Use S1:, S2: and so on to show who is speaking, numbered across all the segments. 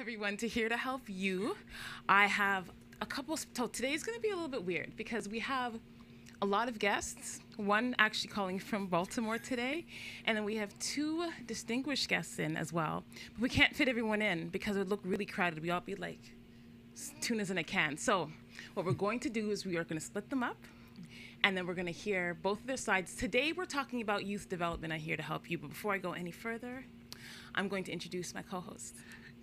S1: everyone to Here to Help You. I have a couple, so today's going to be a little bit weird because we have a lot of guests, one actually calling from Baltimore today, and then we have two distinguished guests in as well. But we can't fit everyone in because it would look really crowded. We'd all be like tunas in a can. So what we're going to do is we are going to split them up, and then we're going to hear both of their sides. Today we're talking about youth development on Here to Help You, but before I go any further, I'm going to introduce my co-host.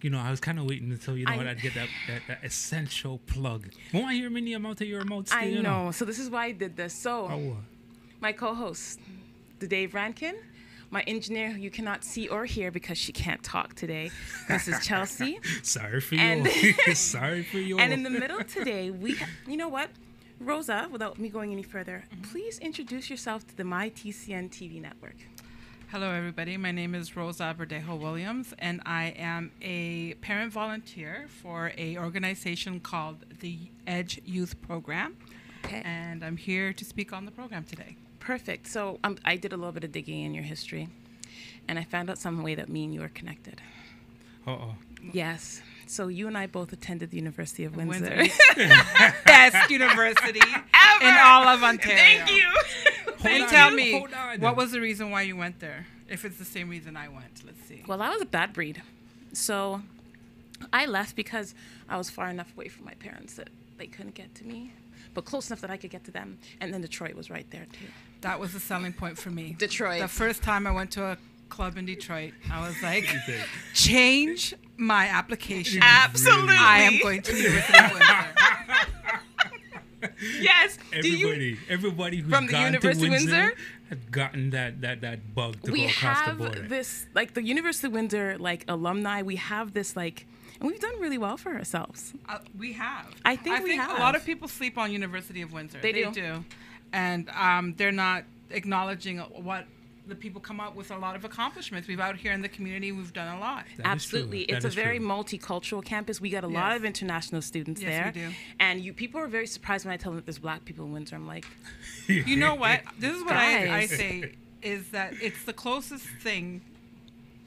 S2: You know, I was kind of waiting until, I'd get that essential plug. Won't I hear many amount of your emotes?
S1: I know. So this is why I did this. So my co-host, the Dave Rankin, my engineer who you cannot see or hear because she can't talk today, Mrs. Chelsea.
S2: Sorry for you. Sorry for you.
S1: And in the middle today, you know what? Rosa, without me going any further, please introduce yourself to the My TCN TV network.
S3: Hello, everybody. My name is Rosa Berdego-Williams, and I am a parent volunteer for an organization called the EDGE Youth Program.
S1: Okay.
S3: And I'm here to speak on the program today.
S1: Perfect. So I did a little bit of digging in your history, and I found out some way that me and you are connected.
S2: Uh-oh.
S1: Yes. So you and I both attended the University of Windsor.
S3: Best university ever in all of Ontario.
S1: Thank you.
S3: And tell me, what was the reason why you went there? If it's the same reason I went, let's see.
S1: Well, I was a bad breed. So I left because I was far enough away from my parents that they couldn't get to me, but close enough that I could get to them. And then Detroit was right there, too.
S3: That was a selling point for me.
S1: Detroit.
S3: The first time I went to a club in Detroit, I was like, change my application.
S1: Absolutely.
S3: I am going to University of Windsor.
S1: Yes.
S2: Everybody who's
S1: from the
S2: gone
S1: University
S2: to Windsor,
S1: of
S2: had gotten that bug to go across the border.
S1: We have this, like the University of Windsor, like alumni. We have this, like, and we've done really well for ourselves.
S3: We have.
S1: I think we have.
S3: A lot of people sleep on University of Windsor.
S1: They do.
S3: And they're not acknowledging what the people come up with a lot of accomplishments. We've out here in the community, we've done a lot.
S1: Absolutely. It's a very multicultural campus. We got a lot of international students there.
S3: Yes, we do.
S1: And people are very surprised when I tell them that there's black people in Windsor. I'm like,
S3: you know what? This is what I say, is that it's the closest thing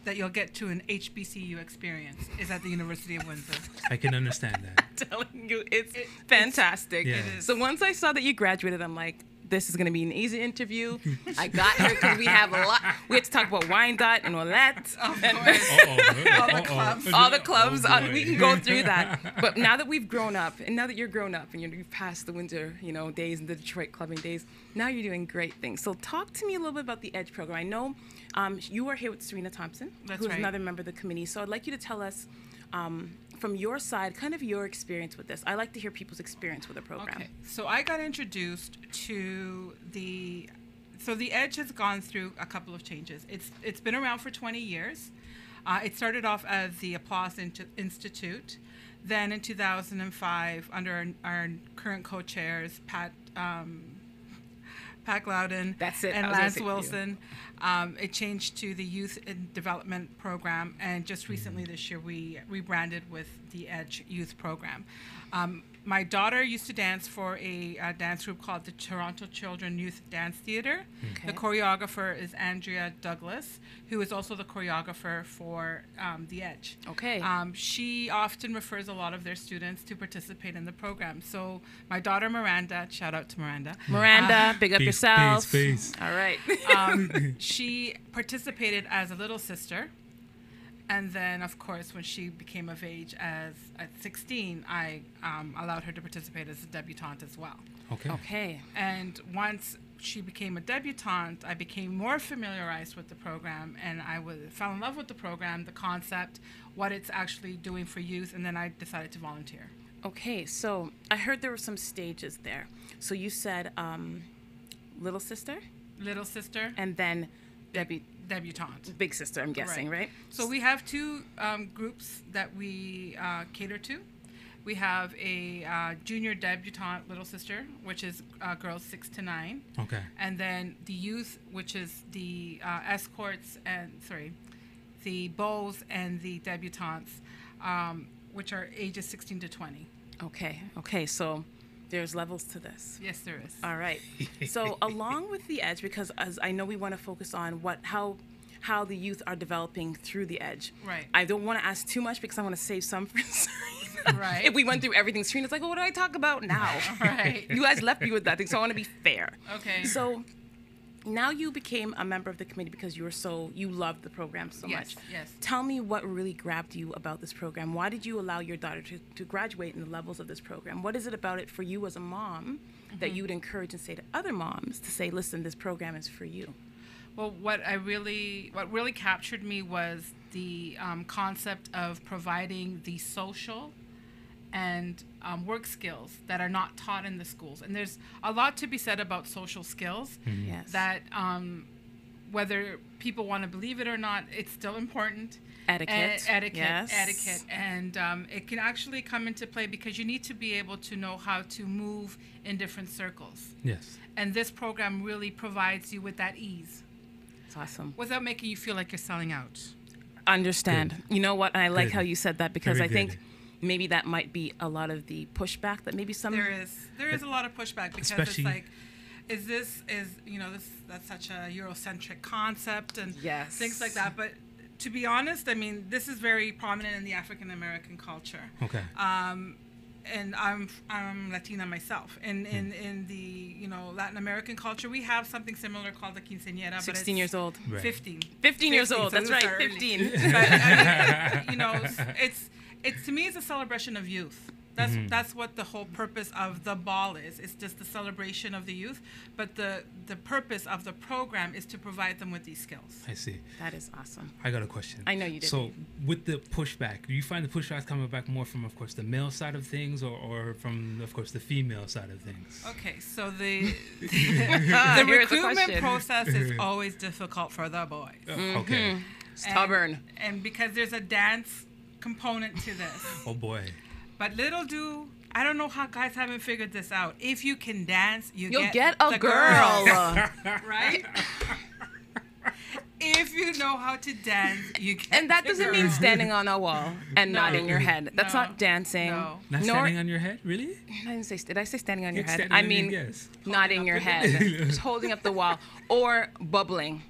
S3: that you'll get to an HBCU experience is at the University of Windsor.
S2: I can understand that.
S1: I'm telling you, it's fantastic.
S2: Yeah.
S3: It is.
S1: So once I saw that you graduated, I'm like, this is going to be an easy interview. I got here because we have a lot. We had to talk about Wyandotte and Ouellette.
S3: Of
S1: and
S3: course.
S1: all the clubs. We can go through that. But now that we've grown up, and now that you're grown up, and you've passed the Windsor, days and the Detroit clubbing days, now you're doing great things. So talk to me a little bit about the EDGE program. I know you are here with Serena Thompson, who's another member of the committee. So I'd like you to tell us, from your side, kind of your experience with this. I like to hear people's experience with the program.
S3: Okay, so I got introduced to the EDGE has gone through a couple of changes. It's been around for 20 years. It started off as the Applause Institute. Then in 2005, under our current co-chairs, Pat Loudon and Lance Wilson, it changed to the Youth and Development Program, and just recently this year we rebranded with the EDGE Youth Program. My daughter used to dance for a dance group called the Toronto Children Youth Dance Theatre. Okay. The choreographer is Andrea Douglas, who is also the choreographer for the EDGE.
S1: Okay.
S3: She often refers a lot of their students to participate in the program. So my daughter Miranda, shout out to Miranda.
S1: Miranda, big up yourself.
S2: Peace.
S1: All right.
S3: She participated as a little sister. And then, of course, when she became of age at 16, I allowed her to participate as a debutante as well.
S1: Okay.
S3: And once she became a debutante, I became more familiarized with the program, and I fell in love with the program, the concept, what it's actually doing for youth, and then I decided to volunteer.
S1: Okay, so I heard there were some stages there. So you said little sister?
S3: Little sister.
S1: And then
S3: debutante.
S1: Big sister, I'm guessing, right?
S3: So we have two groups that we cater to. We have a junior debutante little sister, which is girls 6 to 9.
S2: Okay.
S3: And then the youth, which is the escorts the beaux and the debutantes, which are ages 16 to 20.
S1: Okay. So there's levels to this.
S3: Yes, there is.
S1: All right. So along with the EDGE, because as I know we want to focus on how the youth are developing through the Edge.
S3: Right.
S1: I don't want to ask too much because I want to save some for
S3: Right.
S1: If we went through everything, Serena's like, well, what do I talk about now?
S3: Right.
S1: You guys left me with that thing, so I want to be fair.
S3: Okay.
S1: So now you became a member of the committee because you loved the program so much.
S3: Yes.
S1: Tell me what really grabbed you about this program. Why did you allow your daughter to graduate in the levels of this program? What is it about it for you as a mom that you would encourage and say to other moms to say, listen, this program is for you?
S3: Well, what really captured me was the concept of providing the social and work skills that are not taught in the schools. And there's a lot to be said about social skills
S1: Yes.
S3: that whether people want to believe it or not, it's still important.
S1: Etiquette.
S3: Etiquette.
S1: Yes.
S3: And it can actually come into play because you need to be able to know how to move in different circles.
S2: Yes.
S3: And this program really provides you with that ease.
S1: It's awesome.
S3: Without making you feel like you're selling out.
S1: Understand. You know what? And I like
S2: Good.
S1: how you said that because
S2: Very
S1: I think
S2: good.
S1: maybe that might be a lot of the pushback that maybe some...
S3: There is a lot of pushback because
S2: Especially-
S3: it's like, that's such a Eurocentric concept and
S1: Yes.
S3: things like that. But to be honest, I mean, this is very prominent in the African American culture.
S2: Okay.
S3: And I'm Latina myself. In the Latin American culture, we have something similar called the quinceañera. but
S1: 16
S3: it's
S1: years old.
S2: Right.
S3: 15.
S1: 15 years old.
S3: so
S1: That's
S3: those
S1: right.
S3: are early.
S1: 15.
S3: But I mean, it's to me, it's a celebration of youth. That's what the whole purpose of the ball is. It's just the celebration of the youth. But the purpose of the program is to provide them with these skills.
S2: I see.
S1: That is awesome.
S2: I got a question.
S1: I know you did.
S2: So with the pushback, do you find the pushback coming back more from, of course, the male side of things or from, of course, the female side of things?
S3: Okay, so the
S1: Here's the
S3: recruitment
S1: question.
S3: process is always difficult for the boys.
S2: Okay.
S1: Stubborn.
S3: And because there's a dance component to this.
S2: Oh, boy.
S3: But I don't know how guys haven't figured this out. If you can dance,
S1: You'll get a
S3: the
S1: girl.
S3: girls, right? If you know how to dance, you get
S1: And that
S3: the
S1: doesn't mean
S3: girl.
S1: standing on a wall and
S3: No.
S1: nodding your head. That's
S3: No.
S1: not dancing.
S3: No.
S2: Not
S1: Nor-
S2: standing on your head? Really?
S1: Did I say standing on your
S2: It's
S1: head?
S2: standing
S1: I
S2: on your-
S1: mean
S2: yes.
S1: nodding your head, just holding up the wall, or bubbling.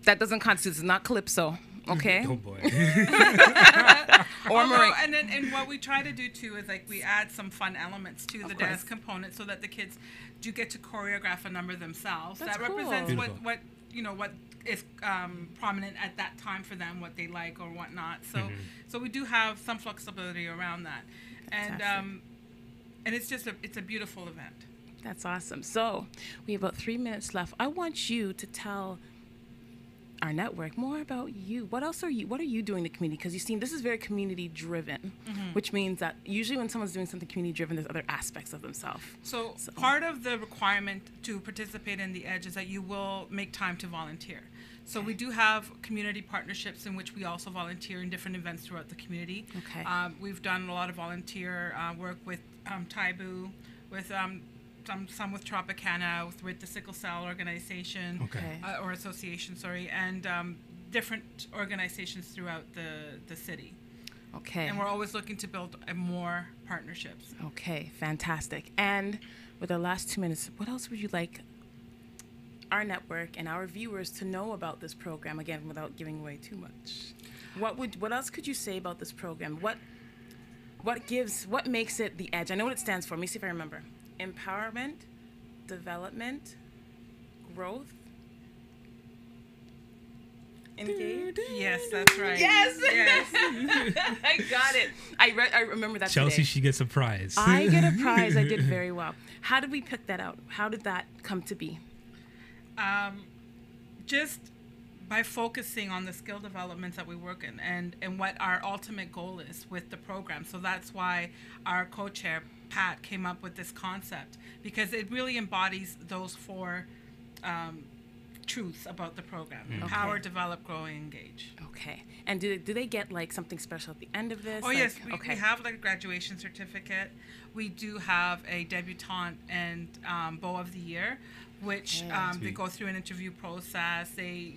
S1: That doesn't constitute. It's not calypso. Okay.
S2: Oh, boy.
S1: Or
S3: Although, and what we try to do too is like we add some fun elements to the
S1: course.
S3: dance component so that the kids do get to choreograph a number themselves.
S1: That's
S3: that
S1: cool.
S3: represents
S2: Beautiful.
S3: what is prominent at that time for them, what they like or whatnot. So so we do have some flexibility around that,
S1: Fantastic.
S3: and it's a beautiful event.
S1: That's awesome. So we have about 3 minutes left. I want you to tell our network more about you. What are you doing in the community? Because you see, this is very community driven, which means that usually when someone's doing something community driven, there's other aspects of themselves.
S3: So part of the requirement to participate in the Edge is that you will make time to volunteer. So we do have community partnerships in which we also volunteer in different events throughout the community.
S1: Okay.
S3: We've done a lot of volunteer work with Taibu, with some with Tropicana, with the Sickle Cell Organization,
S2: Okay.
S3: or Association, sorry, and different organizations throughout the city.
S1: Okay.
S3: And we're always looking to build more partnerships.
S1: Okay, fantastic. And with our last 2 minutes, what else would you like our network and our viewers to know about this program? Again, without giving away too much. What else could you say about this program? What makes it the Edge? I know what it stands for. Let me see if I remember. Empowerment, development, growth, engage.
S3: Yes, that's right.
S1: Yes.
S3: Yes.
S1: I got it. I remember that
S2: Chelsea,
S1: today.
S2: she gets a prize.
S1: I get a prize. I did very well. How did we pick that out? How did that come to be?
S3: Just by focusing on the skill developments that we work in and what our ultimate goal is with the program. So that's why our co-chair, Pat, came up with this concept, because it really embodies those four truths about the program. Empower, develop, grow, and engage.
S1: Okay. And do they get like something special at the end of this?
S3: Oh,
S1: like,
S3: yes.
S1: Okay.
S3: We have like a graduation certificate. We do have a debutante and Beau of the Year, which they go through an interview process. They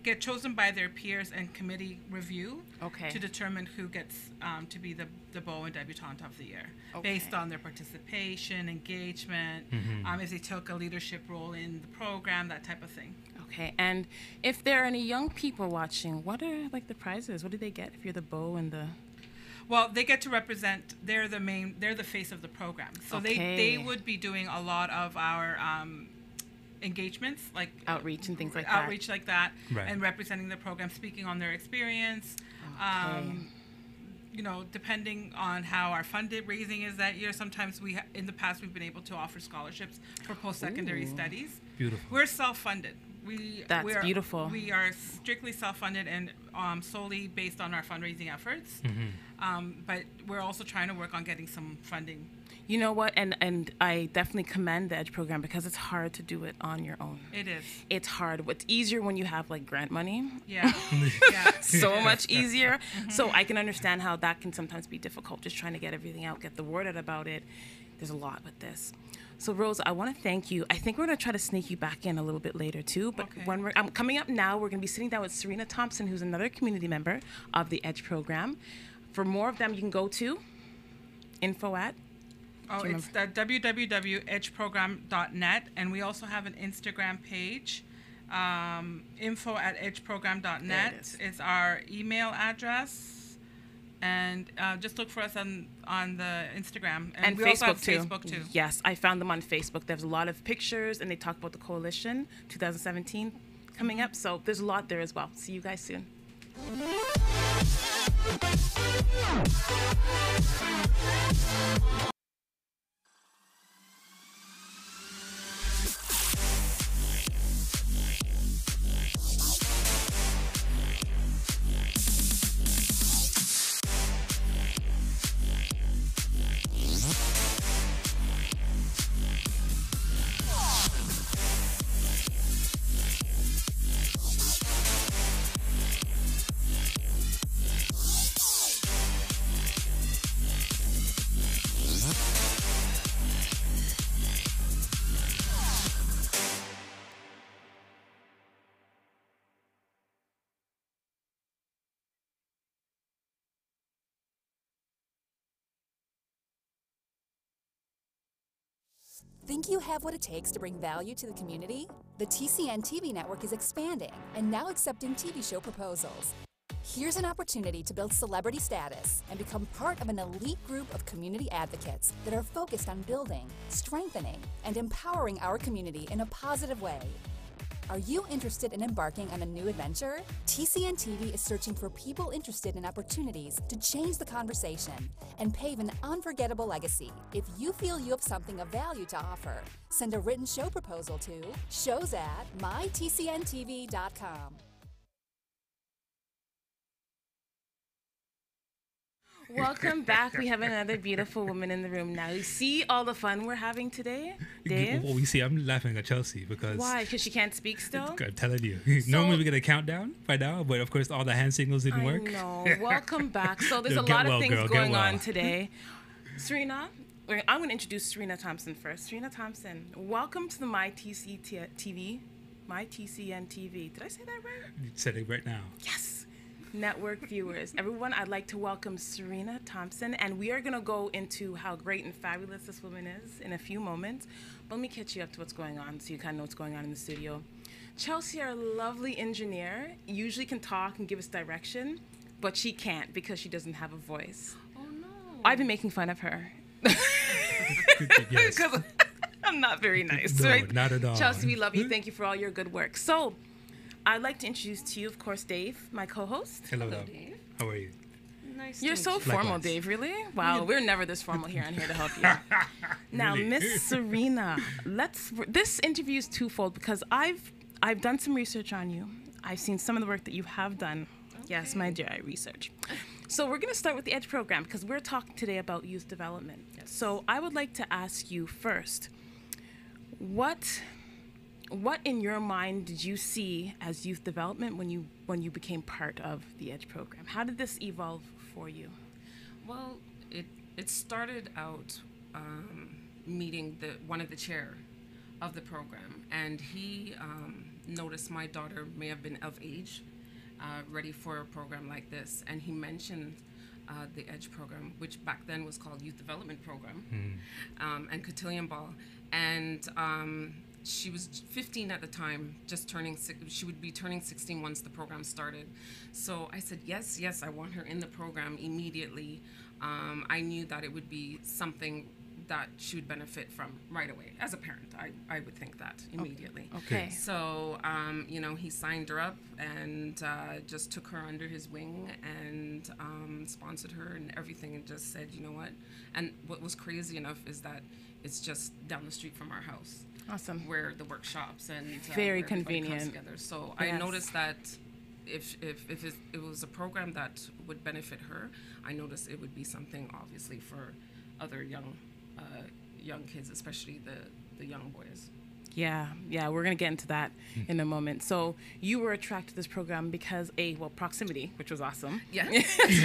S3: get chosen by their peers and committee review to determine who gets to be the Beau and Debutante of the Year, based on their participation, engagement, if they took a leadership role in the program, that type of thing.
S1: Okay, and if there are any young people watching, what are like the prizes? What do they get if you're the bow and the...
S3: Well, they get to represent, they're the face of the program. So they would be doing a lot of our engagements, like
S1: outreach and things like
S3: outreach like that,
S2: right.
S3: and representing the program, speaking on their experience.
S1: Okay.
S3: You know, depending on how our fundraising is that year, sometimes in the past we've been able to offer scholarships for post-secondary studies.
S2: Beautiful.
S3: We're self-funded.
S1: That's beautiful.
S3: We are strictly self-funded and solely based on our fundraising efforts. But we're also trying to work on getting some funding.
S1: You know what? And I definitely commend the EDGE program because it's hard to do it on your own.
S3: It is.
S1: It's hard. It's easier when you have like grant money.
S3: Yeah. Yeah.
S1: So much easier. So I can understand how that can sometimes be difficult, just trying to get everything out, get the word out about it. There's a lot with this. So Rosa, I want to thank you. I think we're going to try to sneak you back in a little bit later too. But when coming up now, we're going to be sitting down with Serena Thompson, who's another community member of the EDGE program. For more of them, you can go to info at...
S3: Oh, it's the www.edgeprogram.net, and we also have an Instagram page, info@edgeprogram.net is our email address, and just look for us on the Instagram and we also have Facebook too.
S1: Yes, I found them on Facebook. There's a lot of pictures, and they talk about the coalition 2017 coming up, so there's a lot there as well. See you guys soon.
S4: Think you have what it takes to bring value to the community? The TCN TV network is expanding and now accepting TV show proposals. Here's an opportunity to build celebrity status and become part of an elite group of community advocates that are focused on building, strengthening, and empowering our community in a positive way. Are you interested in embarking on a new adventure? TCN TV is searching for people interested in opportunities to change the conversation and pave an unforgettable legacy. If you feel you have something of value to offer, send a written show proposal to shows@mytcntv.com.
S1: Welcome back. We have another beautiful woman in the room now. You see all the fun we're having today, Dave?
S2: Well, we see. I'm laughing at Chelsea because...
S1: Why? Because she can't speak still?
S2: I'm telling you. Normally we get a countdown by now, but of course all the hand signals didn't work.
S1: I know. Welcome back. So there's a lot of things going on today. Serena, I'm going to introduce Serena Thompson first. Serena Thompson, welcome to the MyTCN TV. Did I say that right?
S2: You said it right now.
S1: Yes. Network viewers. Everyone, I'd like to welcome Serena Thompson, and we are going to go into how great and fabulous this woman is in a few moments. But let me catch you up to what's going on so you kind of know what's going on in the studio. Chelsea, our lovely engineer, usually can talk and give us direction, but she can't because she doesn't have a voice.
S5: Oh, no.
S1: I've been making fun of her.
S2: Yes.
S1: Because I'm not very nice,
S2: No,
S1: right?
S2: not at all.
S1: Chelsea, we love you. Thank you for all your good work. So, I'd like to introduce to you, of course, Dave, my co-host.
S2: Hello,
S5: Dave.
S2: How are you?
S5: Nice
S1: You're
S5: to
S1: so
S5: meet you.
S1: formal,
S2: Likewise.
S1: Dave, really? Wow, we're never this formal here. I'm here to help you. Now,
S2: Really?
S1: Miss Serena, this interview is twofold because I've done some research on you. I've seen some of the work that you have done. Yes, my dear, I research. So we're going to start with the EDGE program because we're talking today about youth development.
S5: Yes.
S1: So I would like to ask you first, what in your mind did you see as youth development when you became part of the EDGE program? How did this evolve for you?
S5: Well, it started out meeting one of the chair of the program, and he noticed my daughter may have been of age, ready for a program like this, and he mentioned the EDGE program, which back then was called Youth Development Program, and Cotillion Ball, and she was 15 at the time, just turning she would be turning 16 once the program started. So I said, yes, I want her in the program immediately. I knew that it would be something that she would benefit from right away. As a parent, I would think that immediately.
S1: Okay.
S5: So, you know, he signed her up and just took her under his wing and sponsored her and everything, and just said, you know what? And what was crazy enough is that it's just down the street from our house.
S1: Awesome.
S5: Where the workshops and
S1: very
S5: where everybody comes
S1: convenient
S5: together. So
S1: Yes.
S5: I noticed that if it was a program that would benefit her, I noticed it would be something obviously for other young kids, especially the young boys.
S1: Yeah, we're going to get into that in a moment. So you were attracted to this program because, proximity, which was awesome.
S5: Yeah.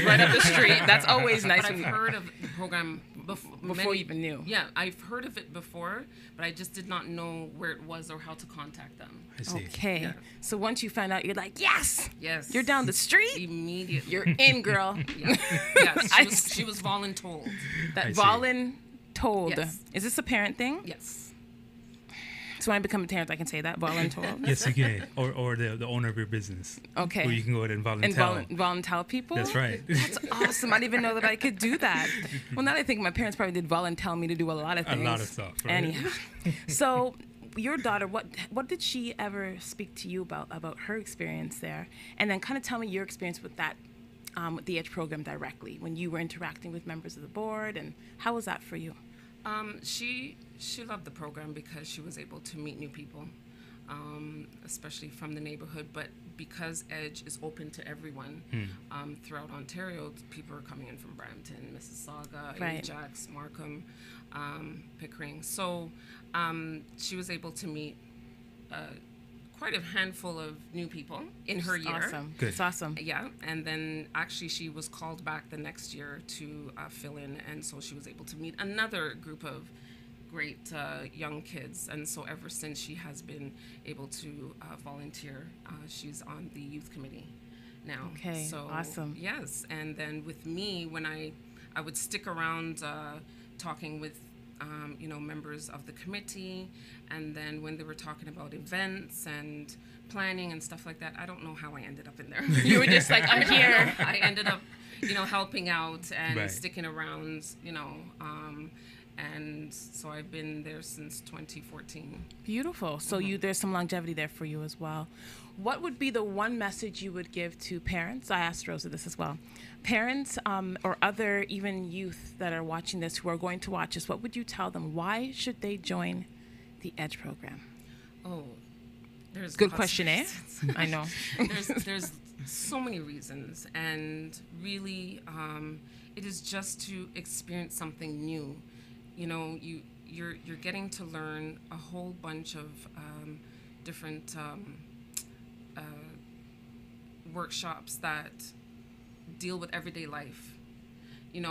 S1: Right up the street. That's always nice.
S5: But I've heard of the program
S1: before you even knew.
S5: Yeah, I've heard of it before, but I just did not know where it was or how to contact them.
S2: I see.
S1: Okay.
S5: Yeah.
S1: So once you find out, you're like, yes!
S5: Yes.
S1: You're down the street?
S5: Immediately.
S1: You're in, girl.
S5: Yeah. Yes, she was voluntold.
S1: That
S2: I see.
S1: voluntold.
S5: Yes.
S1: Is this a parent thing?
S5: Yes.
S1: So when I become a parent, I can say that, voluntold?
S2: Yes, you can. Or the owner of your business.
S1: Okay.
S2: Where you can go ahead and
S1: And
S2: volunteer.
S1: volunteer people?
S2: That's right.
S1: That's awesome. I didn't even know that I could do that. Well, now that I think, my parents probably did volunteer me to do a lot of
S2: A
S1: things.
S2: lot of stuff, right?
S1: Anyhow. So your daughter, what did she ever speak to you about her experience there? And then kind of tell me your experience with that, with the EDGE program directly, when you were interacting with members of the board, and how was that for you?
S5: She loved the program because she was able to meet new people, especially from the neighborhood. But because EDGE is open to everyone throughout Ontario, people are coming in from Brampton, Mississauga,
S1: Right.
S5: Ajax, Markham, Pickering. So she was able to meet quite a handful of new people in her year.
S1: Awesome.
S2: Good.
S1: It's awesome.
S5: Yeah, and then actually she was called back the next year to fill in, and so she was able to meet another group of great young kids. And so ever since, she has been able to volunteer. She's on the youth committee now.
S1: Okay,
S5: So
S1: awesome.
S5: Yes, and then with me, when I would stick around talking with members of the committee, and then when they were talking about events and planning and stuff like that, I don't know how I ended up in there.
S1: You were just like, I'm here.
S5: I ended up, helping out and
S2: Right.
S5: sticking around, and so I've been there since 2014.
S1: Beautiful. So there's some longevity there for you as well. What would be the one message you would give to parents? I asked Rosa this as well. Parents or other even youth that are watching this, who are going to watch this, what would you tell them? Why should they join the EDGE program?
S5: Oh, there's
S1: Good
S5: lots of
S1: question, eh?
S5: reasons.
S1: I know.
S5: There's so many reasons, and really, it is just to experience something new. You're getting to learn a whole bunch of different workshops that deal with everyday life. You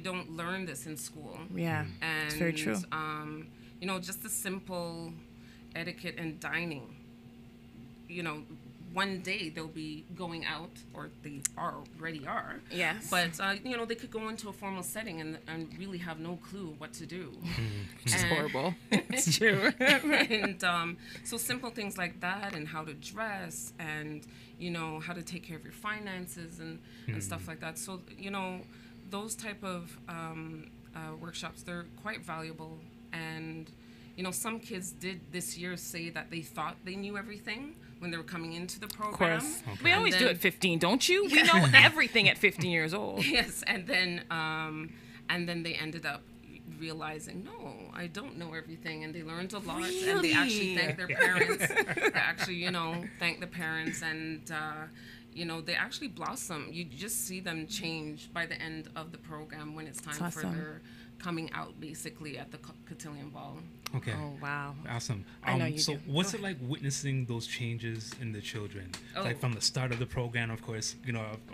S5: don't learn this in school.
S1: Yeah,
S5: And
S1: it's very true.
S5: Just the simple etiquette and dining. One day they'll be going out, or they already are.
S1: Yes.
S5: But they could go into a formal setting and really have no clue what to do.
S1: Which is horrible. It's true.
S5: And so simple things like that, and how to dress, and how to take care of your finances and stuff like that. So those type of workshops, they're quite valuable. And some kids did this year say that they thought they knew everything when they were coming into the program.
S1: Of course.
S2: Okay.
S1: We always do at 15, don't you? We know everything at 15 years old.
S5: Yes, and then they ended up realizing, no, I don't know everything, and they learned a lot, and they actually thanked their parents. They actually, thanked the parents, and they actually blossom. You just see them change by the end of the program when it's time for
S1: awesome.
S5: their coming out, basically, at the cotillion ball.
S2: Okay.
S1: Oh, wow.
S2: Awesome.
S1: I know you
S2: so
S1: do.
S2: what's it like witnessing those changes in the children? Like from the start of the program, of course,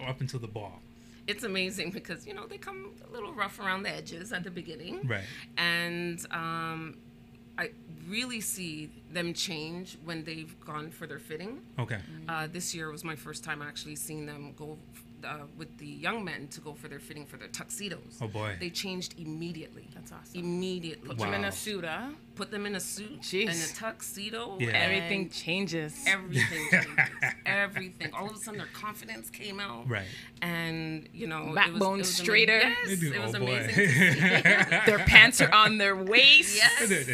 S2: up until the ball.
S5: It's amazing because, they come a little rough around the edges at the beginning.
S2: Right.
S5: And I really see them change when they've gone for their fitting.
S2: Okay.
S5: This year was my first time actually seeing them go with the young men to go for their fitting for their tuxedos.
S2: Oh boy.
S5: They changed immediately.
S1: That's awesome.
S5: Immediately.
S1: Put them in a suit, huh?
S5: Put them in a suit
S1: Jeez.
S5: and a tuxedo.
S2: Yeah.
S1: Everything changes.
S5: Everything changes. Everything. All of a sudden, their confidence came out.
S2: Right.
S5: And, you know,
S1: Backbone
S5: it was
S1: straighter.
S5: Amazing. Yes, it was
S2: Oh, boy.
S5: amazing to see.
S1: Their pants are on their waist.
S5: Yes.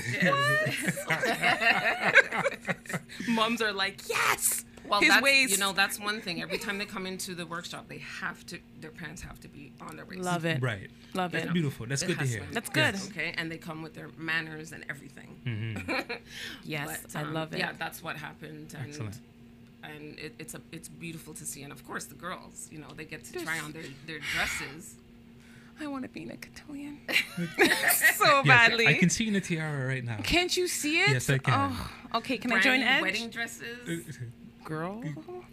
S1: Moms are like, yes.
S5: Well,
S1: His
S5: that's,
S1: waist.
S5: you know, that's one thing. Every time they come into the workshop, their pants have to be on their waist.
S1: Love it.
S2: Right.
S1: Love
S2: That's
S1: it.
S2: beautiful. That's
S5: It
S2: good to
S5: has
S2: hear.
S5: to be.
S1: That's good.
S2: Yes.
S5: Okay, and they come with their manners and everything.
S2: Mm-hmm.
S1: Yes,
S5: But,
S1: I love it.
S5: Yeah, that's what happened. And,
S2: Excellent.
S5: And it's beautiful to see. And of course, the girls, you know, they get to try on their dresses.
S1: I want to be in a cotillion so
S2: Yes,
S1: badly.
S2: I can see you in a tiara right now.
S1: Can't you see it?
S2: Yes, I can.
S1: Oh, okay, can
S5: Brand
S1: I join
S5: new
S1: Edge?
S5: wedding dresses.
S1: Girl,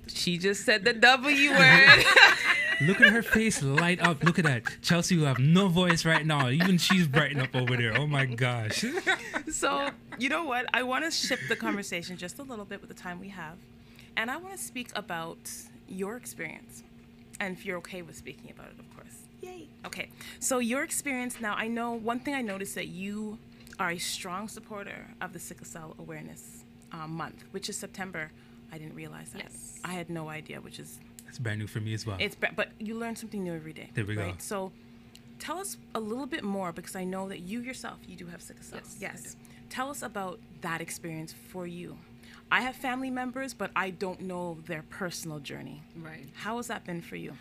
S1: she just said the W word.
S2: Look at her face light up. Look at that. Chelsea, who have no voice right now. Even she's brightened up over there. Oh my gosh.
S1: So, you know what? I want to shift the conversation just a little bit with the time we have. And I want to speak about your experience. And if you're okay with speaking about it, of course. Yay. Okay. So, your experience now, I know one thing I noticed that you are a strong supporter of the Sickle Cell Awareness Month, which is September. I didn't realize that.
S5: Yes.
S1: I had no idea, which is
S2: That's brand new for me as well.
S1: but you learn something new every day.
S2: There we go.
S1: So tell us a little bit more, because I know that you yourself, you do have sickle cell.
S5: Yes, I do.
S1: Tell us about that experience for you. I have family members, but I don't know their personal journey.
S5: Right.
S1: How has that been for you?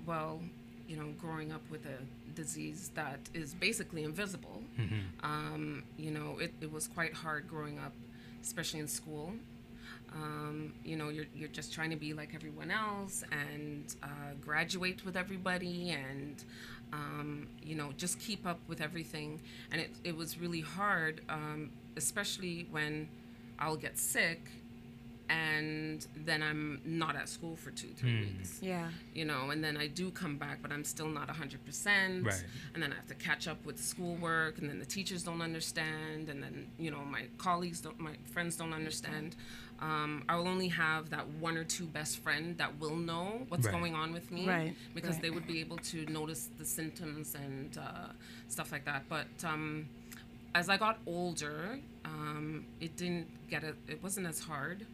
S5: Well, you know, growing up with a disease that is basically invisible, you know, it was quite hard growing up, especially in school. You know, you're just trying to be like everyone else and graduate with everybody and, you know, just keep up with everything. And it was really hard, especially when I'll get sick and then I'm not at school for 2-3 weeks.
S1: Yeah.
S5: You know, and then I do come back, but I'm still not 100%.
S2: Right.
S5: And then I have to catch up with schoolwork, and then the teachers don't understand, and then, you know, my friends don't understand. I will only have that one or two best friend that will know what's
S2: Right.
S5: going on with me.
S1: Right.
S5: Because
S1: Right.
S5: they would be able to notice the symptoms and stuff like that. But as I got older, it wasn't as hard.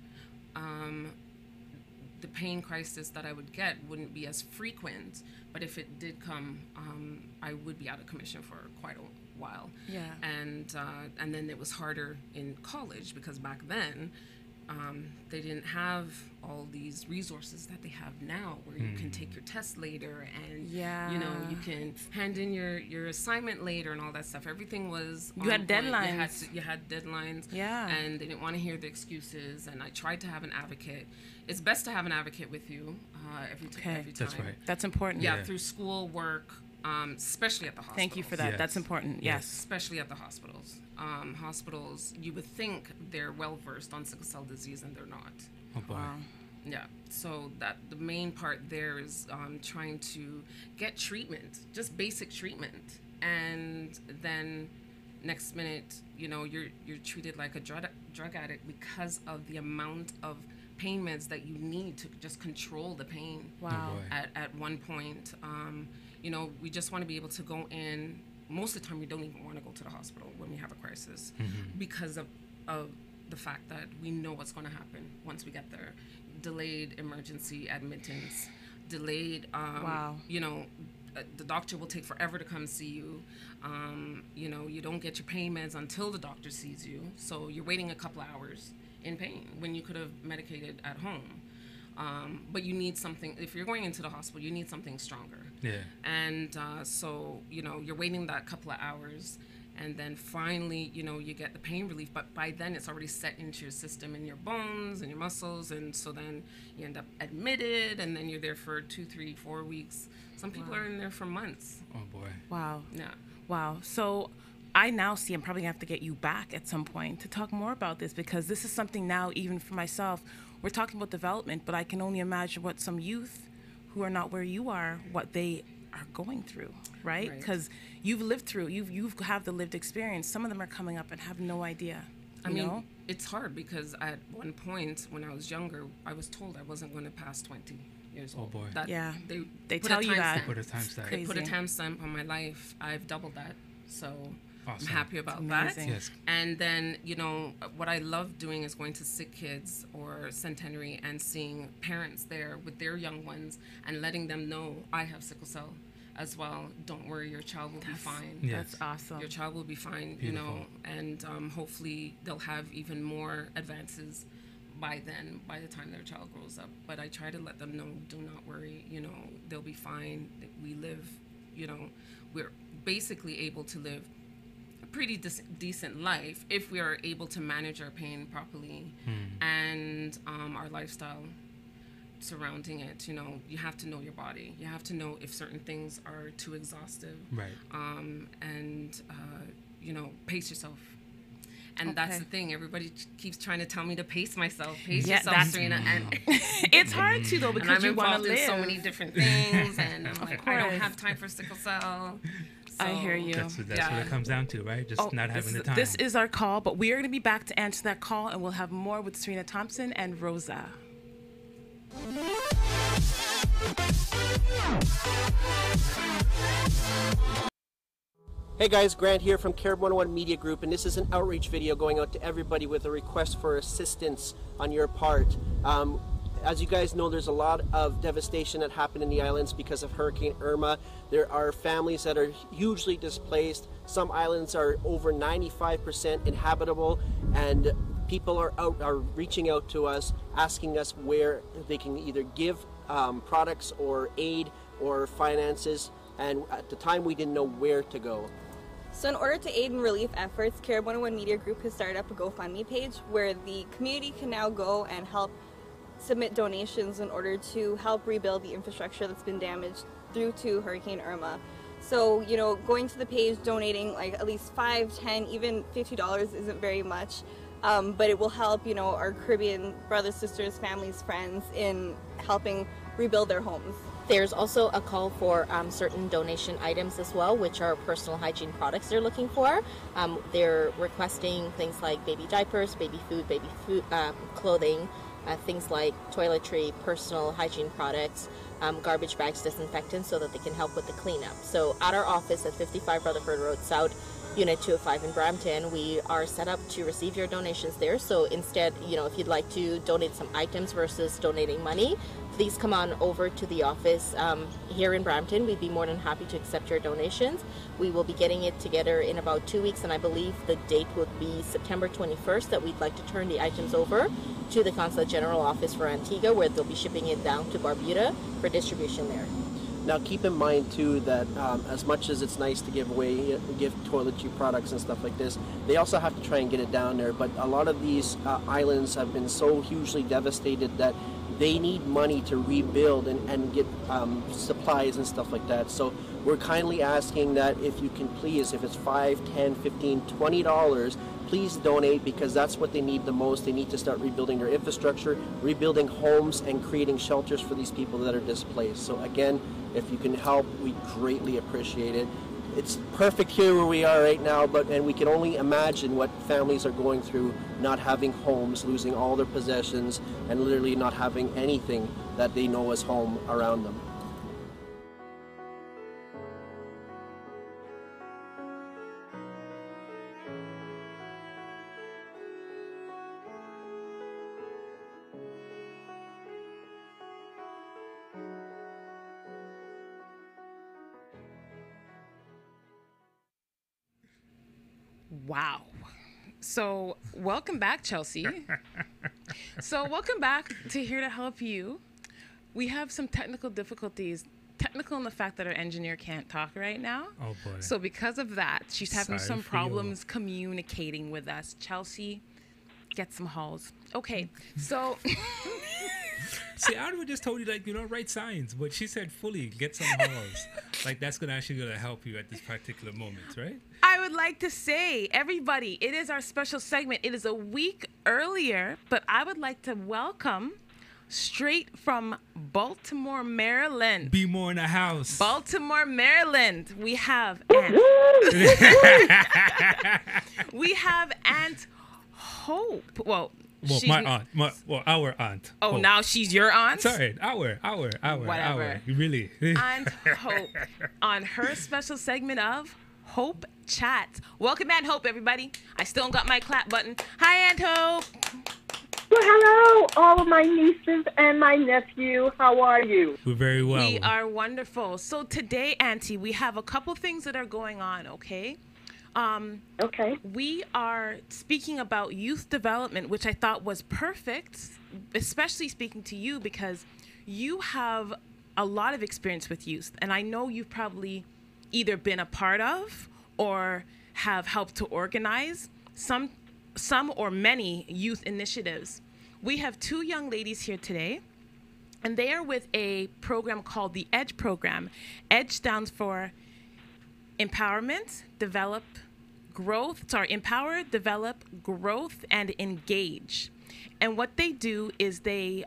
S5: The pain crisis that I would get wouldn't be as frequent, but if it did come, I would be out of commission for quite a while.
S1: Yeah.
S5: And then it was harder in college because back then they didn't have all these resources that they have now, where you can take your test later and you know, you can hand in your assignment later and all that stuff. Everything was
S1: You had
S5: on point.
S1: deadlines.
S5: You had deadlines.
S1: Yeah.
S5: And they didn't want to hear the excuses. And I tried to have an advocate. It's best to have an advocate with you every time.
S2: That's right.
S1: That's important.
S5: Yeah,
S2: Yeah.
S5: through school, work, especially at the hospitals.
S1: Thank you for that.
S2: Yes.
S1: That's important.
S2: Yes.
S1: Yes.
S5: Especially at the hospitals. Hospitals, you would think they're well versed on sickle cell disease, and they're not.
S2: Oh boy.
S1: Wow.
S5: Yeah. So that the main part there is trying to get treatment, just basic treatment, and then next minute, you know, you're treated like a drug addict because of the amount of pain meds that you need to just control the pain.
S1: Wow.
S2: Oh boy.
S5: At one point, you know, we just want to be able to go in. Most of the time, we don't even want to go to the hospital when we have a crisis because of the fact that we know what's going to happen once we get there. Delayed emergency admittance, delayed,
S1: Wow.
S5: you know, the doctor will take forever to come see you. You know, you don't get your pain meds until the doctor sees you. So you're waiting a couple of hours in pain when you could have medicated at home. But you need something, if you're going into the hospital, you need something stronger.
S2: Yeah.
S5: And so, you know, you're waiting that couple of hours, and then finally, you know, you get the pain relief, but by then it's already set into your system, in your bones and your muscles, and so then you end up admitted, and then you're there for 2, 3, 4 weeks. Some people are in there for months.
S2: Oh boy.
S1: Wow.
S5: Yeah.
S1: Wow. So I now see I'm probably going to have to get you back at some point to talk more about this, because this is something now, even for myself, we're talking about development, but I can only imagine what some youth who are not where you are, what they are going through, right?
S5: Right.
S1: Because you've lived through, you have the lived experience. Some of them are coming up and have no idea.
S5: I
S1: you
S5: mean,
S1: know?
S5: it's hard because at one point when I was younger, I was told I wasn't going to pass 20. years
S2: Oh,
S5: old.
S2: boy.
S1: Yeah. They
S5: put
S1: tell
S5: a
S1: you that.
S5: timestamp.
S2: Put a timestamp.
S5: They put a
S1: Crazy.
S5: timestamp on my life. I've doubled that. So
S2: Awesome.
S5: I'm happy about
S1: Amazing.
S5: that.
S2: Yes.
S5: And then, you know, what I love doing is going to sick kids or centenary and seeing parents there with their young ones and letting them know I have sickle cell as well. Don't worry, your child will be fine.
S2: Yes.
S1: That's awesome.
S5: Your child will be fine,
S2: Beautiful.
S5: you know, and hopefully they'll have even more advances by then, by the time their child grows up. But I try to let them know, do not worry, you know, they'll be fine. We live, you know, we're basically able to live a pretty decent life if we are able to manage our pain properly and our lifestyle surrounding it. You know, you have to know your body. You have to know if certain things are too exhaustive.
S2: Right.
S5: You know, pace yourself. And that's the thing. Everybody keeps trying to tell me to pace myself. Pace yourself, Serena. And
S1: It's hard to, though,
S5: and
S1: because
S5: I'm
S1: you want to
S5: involved in
S1: live.
S5: so many different things. And I'm like, I don't
S1: course.
S5: have time for sickle cell.
S1: I hear you.
S2: That's what it comes down to, right? Just not having the time.
S1: This is our call, but we are going to be back to answer that call, and we'll have more with Serena Thompson and Rosa.
S6: Hey guys, Grant here from Care 101 Media Group, and this is an outreach video going out to everybody with a request for assistance on your part. As you guys know, there's a lot of devastation that happened in the islands because of Hurricane Irma. There are families that are hugely displaced. Some islands are over 95% inhabitable, and people are reaching out to us, asking us where they can either give products or aid or finances, and at the time we didn't know where to go.
S7: So in order to aid in relief efforts, Care 101 Media Group has started up a GoFundMe page where the community can now go and help submit donations in order to help rebuild the infrastructure that's been damaged due to Hurricane Irma. So, you know, going to the page, donating like at least $5, $10, even $50 isn't very much, but it will help, you know, our Caribbean brothers, sisters, families, friends in helping rebuild their homes.
S8: There's also a call for certain donation items as well, which are personal hygiene products they're looking for. They're requesting things like baby diapers, baby food, clothing, things like toiletry, personal hygiene products, garbage bags, disinfectants, so that they can help with the cleanup. So at our office at 55 Rutherford Road South, Unit 205 in Brampton, we are set up to receive your donations there. So instead, you know, if you'd like to donate some items versus donating money, please come on over to the office here in Brampton. We'd be more than happy to accept your donations. We will be getting it together in about 2 weeks, and I believe the date would be September 21st that we'd like to turn the items over to the Consulate General Office for Antigua, where they'll be shipping it down to Barbuda for distribution there.
S6: Now keep in mind too that as much as it's nice to give toiletry products and stuff like this, they also have to try and get it down there. But a lot of these islands have been so hugely devastated that they need money to rebuild and get supplies and stuff like that. So we're kindly asking that if you can please, if it's $5, $10, $15, $20, please donate, because that's what they need the most. They need to start rebuilding their infrastructure, rebuilding homes, and creating shelters for these people that are displaced. So again, if you can help, we greatly appreciate it. It's perfect here where we are right now, and we can only imagine what families are going through, not having homes, losing all their possessions, and literally not having anything that they know as home around them.
S1: Wow. So welcome back, Chelsea. So welcome back to Here to Help You. We have some technical difficulties. Technical in the fact that our engineer can't talk right now.
S2: Oh boy.
S1: So because of that, she's having
S2: Sorry
S1: some
S2: for
S1: problems communicating with us. Chelsea, get some halls. Okay, so
S2: See, I would just told you, like, you know, write signs, but she said fully get some halls. Like, that's actually gonna help you at this particular moment, right?
S1: I would like to say, everybody, it is our special segment. It is a week earlier, but I would like to welcome straight from Baltimore, Maryland.
S2: Be more in the house.
S1: Baltimore, Maryland. We have Aunt. We have Aunt Hope. Well,
S2: Well, my aunt. Our aunt.
S1: Oh, now she's your aunt?
S2: Sorry, our.
S1: Whatever.
S2: Really.
S1: Aunt Hope on her special segment of Hope Chat. Welcome, Aunt Hope, everybody. I still got my clap button. Hi, Aunt Hope.
S9: Well, hello, all of my nieces and my nephew. How are you?
S2: We're very well.
S1: We are wonderful. So today, Auntie, we have a couple things that are going on, okay?
S9: Okay.
S1: We are speaking about youth development, which I thought was perfect, especially speaking to you because you have a lot of experience with youth. And I know you've probably either been a part of or have helped to organize some or many youth initiatives. We have two young ladies here today, and they are with a program called the EDGE program. EDGE stands for Empower, Develop, Growth, and Engage. And what they do is they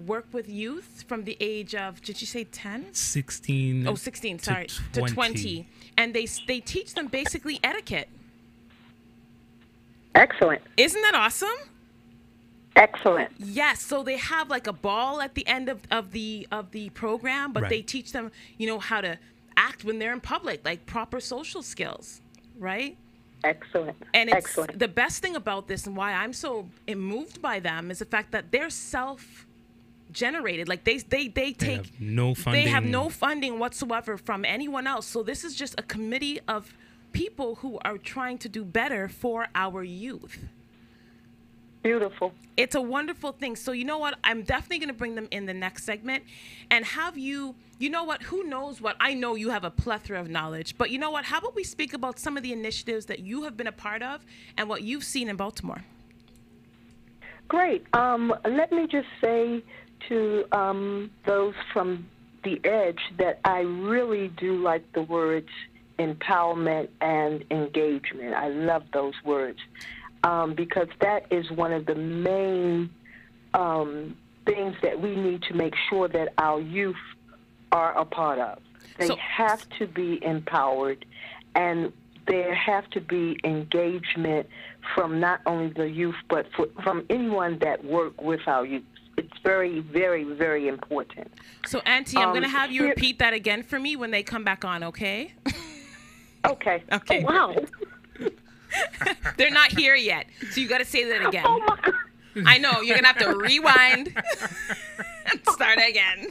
S1: work with youth from the age of, did you say 10?
S2: 16.
S1: Oh, 16, sorry, to 20. And they teach them basically etiquette.
S9: Excellent.
S1: Isn't that awesome?
S9: Excellent.
S1: Yes. So they have like a ball at the end of the program, but they teach them, how to act when they're in public, like proper social skills, right?
S9: Excellent.
S1: And it's
S9: excellent.
S1: The best thing about this and why I'm so moved by them is the fact that they're self-generated. Like they have
S2: no funding.
S1: They have no funding whatsoever from anyone else. So this is just a committee of people who are trying to do better for our youth.
S9: Beautiful.
S1: It's a wonderful thing. So you know what? I'm definitely going to bring them in the next segment and have you know what? Who knows what? I know you have a plethora of knowledge, but you know what? How about we speak about some of the initiatives that you have been a part of and what you've seen in Baltimore?
S9: Great. Let me just say to those from the EDGE that I really do like the words empowerment and engagement. I love those words because that is one of the main things that we need to make sure that our youth are a part of. They have to be empowered, and there have to be engagement from not only the youth but from anyone that work with our youth. It's very, very, very important.
S1: So, Auntie, I'm going to have you repeat that again for me when they come back on, okay?
S9: Okay.
S1: Okay.
S9: Oh, wow.
S1: They're not here yet, so you got to say that again.
S9: Oh, my God.
S1: I know. You're going to have to rewind and start again.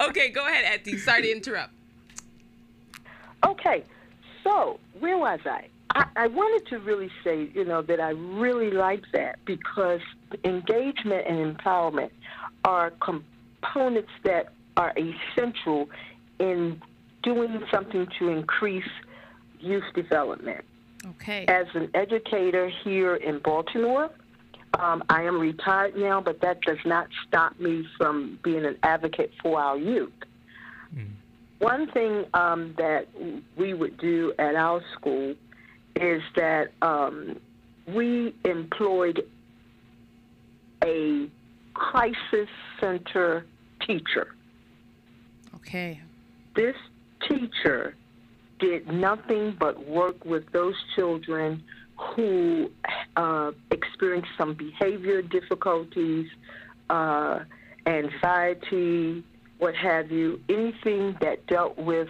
S1: Okay, go ahead, Auntie. Sorry to interrupt.
S9: Okay. So, where was I? I wanted to really say, that I really like that because engagement and empowerment are components that are essential in doing something to increase youth development.
S1: Okay.
S9: As an educator here in Baltimore, I am retired now, but that does not stop me from being an advocate for our youth. One thing that we would do at our school is that we employed a crisis center teacher.
S1: Okay.
S9: This teacher did nothing but work with those children who experienced some behavior difficulties, anxiety, what have you, anything that dealt with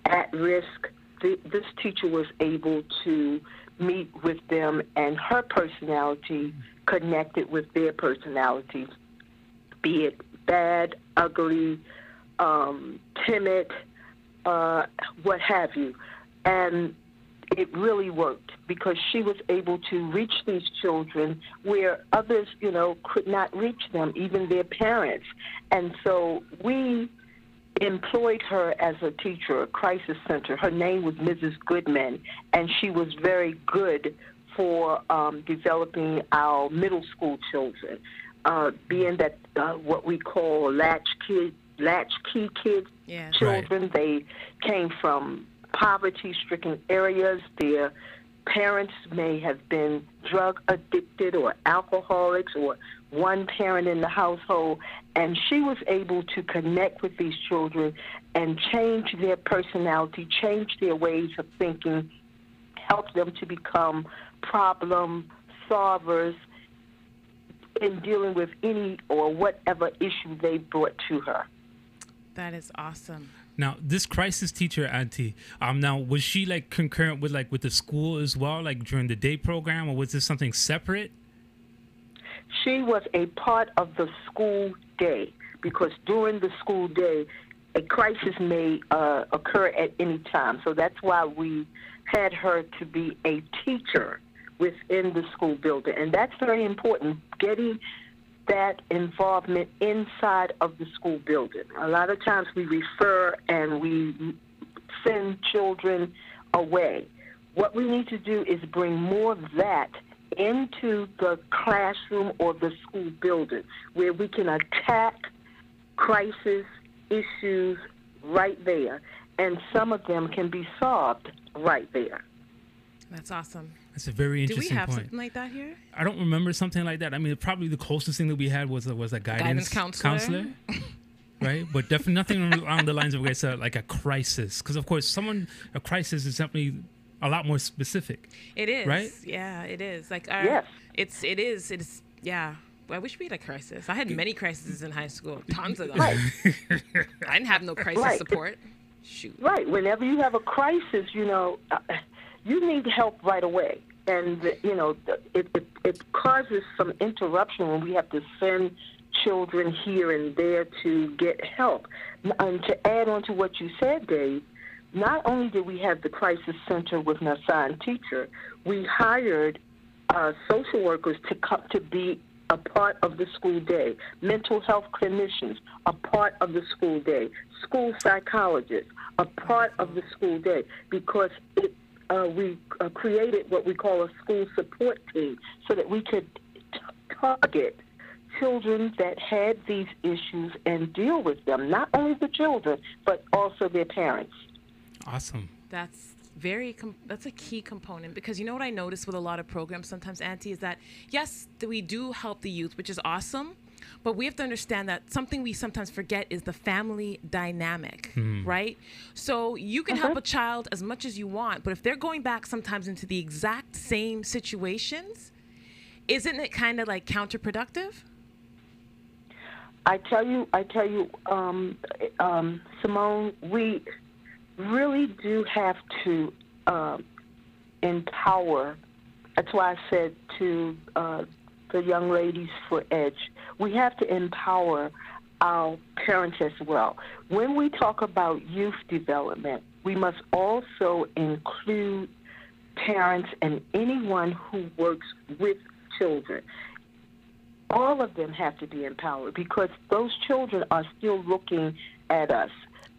S9: at risk. This teacher was able to meet with them, and her personality connected with their personalities, be it bad, ugly, timid, what have you. And it really worked because she was able to reach these children where others, could not reach them, even their parents. And so we employed her as a teacher, a crisis center. Her name was Mrs. Goodman, and she was very good for developing our middle school children, being that what we call latchkey kids, children. Right. They came from poverty-stricken areas. Their parents may have been drug addicted or alcoholics or one parent in the household, and she was able to connect with these children and change their personality, change their ways of thinking, help them to become problem solvers in dealing with any or whatever issue they brought to her.
S1: That is awesome.
S2: Now, this crisis teacher, Auntie, now was she like concurrent with the school as well, like during the day program, or was this something separate?
S9: She was a part of the school day, because during the school day, a crisis may occur at any time. So that's why we had her to be a teacher within the school building. And that's very important, getting that involvement inside of the school building. A lot of times we refer and we send children away. What we need to do is bring more of that into the classroom or the school building, where we can attack crisis issues right there, and some of them can be solved right there.
S1: That's awesome.
S2: That's a very interesting point.
S1: Do we have something like that here?
S2: I don't remember something like that. I mean, probably the closest thing that we had was a guidance counselor. Right? But definitely nothing along the lines of like a crisis. Because, of course, a crisis is something a lot more specific.
S1: It is.
S2: Right?
S1: Yeah, it is. Like,
S9: yes.
S1: It is, yeah. I wish we had a crisis. I had many crises in high school. Tons of them.
S9: Right.
S1: I didn't have no crisis support. Shoot.
S9: Right. Whenever you have a crisis, you need help right away. And, it causes some interruption when we have to send children here and there to get help. And to add on to what you said, Dave, not only did we have the crisis center with an assigned teacher, we hired social workers to come to be a part of the school day, mental health clinicians, a part of the school day, school psychologists, a part of the school day, because we created what we call a school support team so that we could target children that had these issues and deal with them, not only the children, but also their parents.
S2: Awesome.
S1: That's a key component, because you know what I notice with a lot of programs sometimes, Auntie, is that yes, we do help the youth, which is awesome, but we have to understand that something we sometimes forget is the family dynamic, right? So you can help a child as much as you want, but if they're going back sometimes into the exact same situations, isn't it kind of like counterproductive?
S9: I tell you, Simone, we really do have to empower. That's why I said to the young ladies for EDGE, we have to empower our parents as well. When we talk about youth development, we must also include parents and anyone who works with children. All of them have to be empowered, because those children are still looking at us.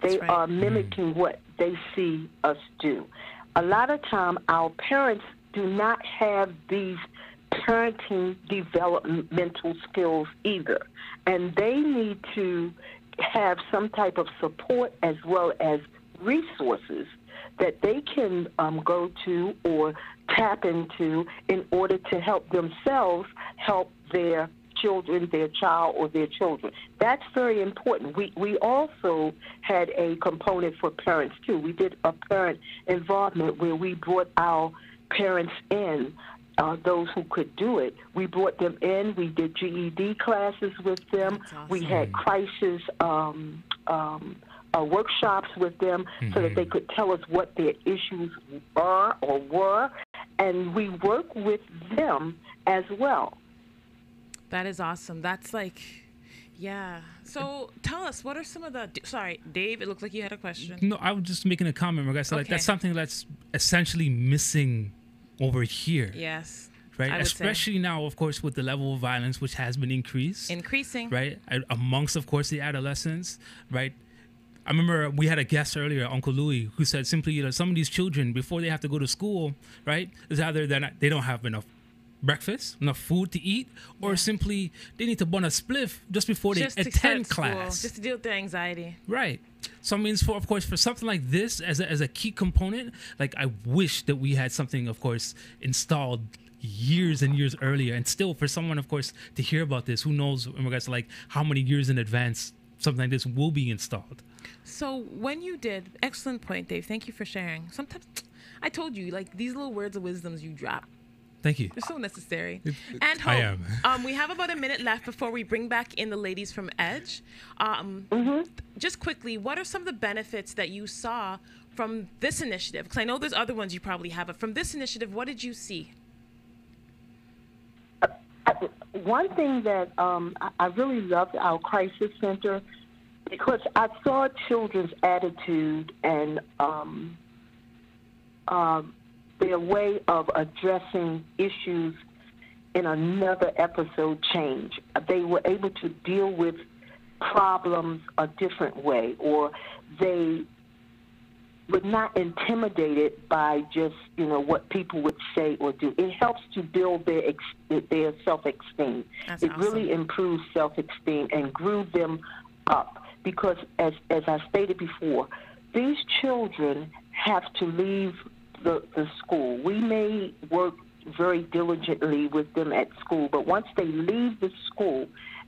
S9: They are mimicking what they see us do. A lot of time, our parents do not have these parenting developmental skills either, and they need to have some type of support as well as resources that they can go to or tap into in order to help themselves help their children, their child, or their children. That's very important. We also had a component for parents, too. We did a parent involvement where we brought our parents in, those who could do it. We brought them in. We did GED classes with them. Awesome. We had crisis workshops with them so that they could tell us what their issues are or were, and we work with them as well.
S1: That is awesome. That's like, yeah. So tell us, what are some of the... Sorry, Dave, it looked like you had a question.
S2: No, I was just making a comment. Like, so, like, that's something that's essentially missing over here.
S1: Yes.
S2: Right? Especially now, of course, with the level of violence, which has been increasing. Right? Amongst, of course, the adolescents. Right? I remember we had a guest earlier, Uncle Louis, who said simply, some of these children, before they have to go to school, right, is either they don't have enough breakfast, enough food to eat, or simply they need to burn a spliff just before they attend class.
S1: Just to deal with their anxiety.
S2: Right. So I mean, of course, for something like this as a key component, like I wish that we had something, of course, installed years and years earlier. And still, for someone, of course, to hear about this, who knows in regards to like how many years in advance something like this will be installed.
S1: So when you did, excellent point, Dave. Thank you for sharing. Sometimes I told you, like, these little words of wisdoms you drop.
S2: Thank you.
S1: They're so necessary. And Hope,
S2: I am.
S1: We have about a minute left before we bring back in the ladies from Edge. Just quickly, what are some of the benefits that you saw from this initiative? Because I know there's other ones you probably have, but from this initiative, what did you see?
S9: One thing that I really loved our crisis center, because I saw children's attitude and their way of addressing issues in another episode change. They were able to deal with problems a different way, or they were not intimidated by just, what people would say or do. It helps to build their self-esteem.
S1: That's
S9: it
S1: awesome.
S9: really improves self-esteem and grew them up, because as I stated before, these children have to leave the school. We may work very diligently with them at school, but once they leave the school